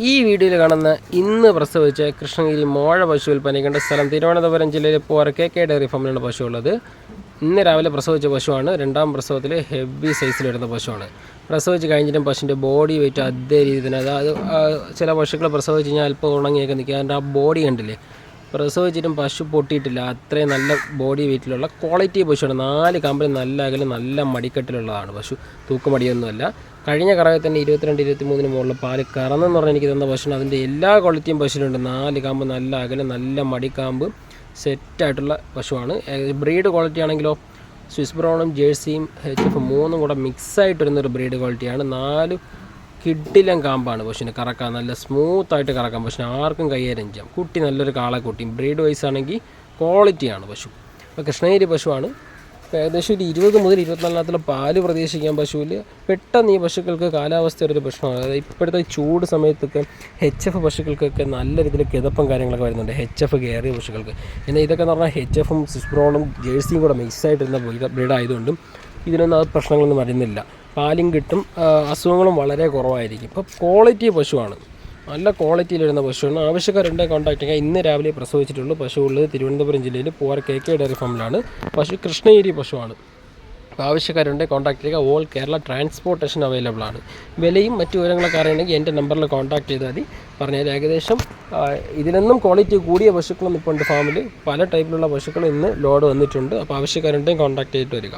ഈ വീഡിയോയിൽ കാണുന്ന ഇന്ന് പ്രസവിച്ച കൃഷ്ണഗിരി മോഴ പശു വിൽപ്പനയ്ക്കേണ്ട സ്ഥലം തിരുവനന്തപുരം ജില്ലയിലെ പോരക്കേക്കെ ഡയറി ഫാമിലാണ് പശു ഉള്ളത്. ഇന്ന് രാവിലെ പ്രസവിച്ച പശുവാണ്. രണ്ടാം പ്രസവത്തിൽ ഹെവി സൈസിലിടുന്ന പശുവാണ്. പ്രസവിച്ച് കഴിഞ്ഞിട്ടും പശുവിൻ്റെ ബോഡി വെയിറ്റ് അതേ രീതിയിൽ തന്നെ. അതായത് ചില പശുക്കൾ പ്രസവിച്ച് കഴിഞ്ഞാൽ അല്പം ഉണങ്ങിയൊക്കെ നിൽക്കുക. അതിൻ്റെ ആ ബോഡി കണ്ടില്ലേ, പ്രസവിച്ചിട്ടും പശു പൊട്ടിയിട്ടില്ല. അത്രയും നല്ല ബോഡി വെയിറ്റിലുള്ള ക്വാളിറ്റി പശുവാണ്. 4 കാമ്പിൽ നല്ല അകലും നല്ല മടിക്കെട്ടിലുള്ളതാണ് പശു. തൂക്കുമടിയൊന്നുമല്ല. കഴിഞ്ഞ കറവിൽ തന്നെ 22-23 മുകളിൽ പാല് കറന്നെന്ന് പറഞ്ഞാൽ എനിക്ക് തന്ന പശുവിന് അതിൻ്റെ എല്ലാ ക്വാളിറ്റിയും പശുവിനുണ്ട്. 4 കാമ്പ് നല്ല അകലും നല്ല മടിക്കാമ്പ് സെറ്റായിട്ടുള്ള പശുവാണ്. ബ്രീഡ് ക്വാളിറ്റി ആണെങ്കിലോ സ്വിസ് ബ്രൗണും ജേഴ്സിയും HF 3 കൂടെ മിക്സായിട്ട് വരുന്നൊരു ബ്രീഡ് ക്വാളിറ്റിയാണ്. 4 കിഡിലം കാമ്പാണ് പശുവിന് കറക്കാൻ. നല്ല സ്മൂത്തായിട്ട് കറക്കാം. പശുവിന് ആർക്കും കൈകാര്യം ചെയ്യാം. കുട്ടി നല്ലൊരു കാളക്കുട്ടിയും. ബ്രീഡ് വൈസ് ആണെങ്കിൽ ക്വാളിറ്റിയാണ് പശു. അപ്പോൾ കൃഷ്ണഗിരി പശുവാണ്. ഏകദേശം ഒരു 20 മുതൽ 24 പാല് പ്രതീക്ഷിക്കാം പശുവിൽ. പെട്ടെന്ന് ഈ പശുക്കൾക്ക് കാലാവസ്ഥയുടെ ഒരു പ്രശ്നമാണ്. അതായത് ഇപ്പോഴത്തെ ചൂട് സമയത്തൊക്കെ HF പശുക്കൾക്കൊക്കെ നല്ല രീതിയിൽ കിതപ്പും കാര്യങ്ങളൊക്കെ വരുന്നുണ്ട്. HF കയറിയ പശുക്കൾക്ക്. എന്നാൽ ഇതൊക്കെ എന്ന് പറഞ്ഞാൽ HFും സ്വിസ്ബ്രോണും ജേഴ്സിയും കൂടെ മിക്സായിട്ടിരുന്ന ബ്രീഡായതുകൊണ്ടും ഇതിനൊന്നും അത് പ്രശ്നങ്ങളൊന്നും വരുന്നില്ല. പാലും കിട്ടും, അസുഖങ്ങളും വളരെ കുറവായിരിക്കും. ഇപ്പോൾ ക്വാളിറ്റി പശുവാണ്, നല്ല ക്വാളിറ്റിയിലിരുന്ന പശുവാണ്. ആവശ്യക്കാരുണ്ടെങ്കിൽ കോൺടാക്ട് ചെയ്യുക. ഇന്ന് രാവിലെ പ്രസവിച്ചിട്ടുള്ളൂ. പശു ഉള്ളത് തിരുവനന്തപുരം ജില്ലയിൽ പോരക്കേക്കെ ഡയറി ഫാമിലാണ്. പശു കൃഷ്ണഗിരി പശുവാണ്. അപ്പോൾ ആവശ്യക്കാരുണ്ടെങ്കിൽ കോൺടാക്ട് ചെയ്യുക. ഓൾ കേരള ട്രാൻസ്പോർട്ടേഷൻ അവൈലബിൾ ആണ്. വിലയും മറ്റു വിവരങ്ങളൊക്കെ അറിയണമെങ്കിൽ എൻ്റെ നമ്പറിൽ കോൺടാക്ട് ചെയ്താൽ മതി. പറഞ്ഞാൽ ഏകദേശം ഇതിലൊന്നും ക്വാളിറ്റി കൂടിയ പശുക്കളും ഇപ്പോൾ ഉണ്ട് ഫാമിൽ. പല ടൈപ്പിലുള്ള പശുക്കളും ഇന്ന് ലോഡ് വന്നിട്ടുണ്ട്. അപ്പോൾ ആവശ്യക്കാരുണ്ടെങ്കിൽ കോൺടാക്ട് ചെയ്തിട്ട് വരിക.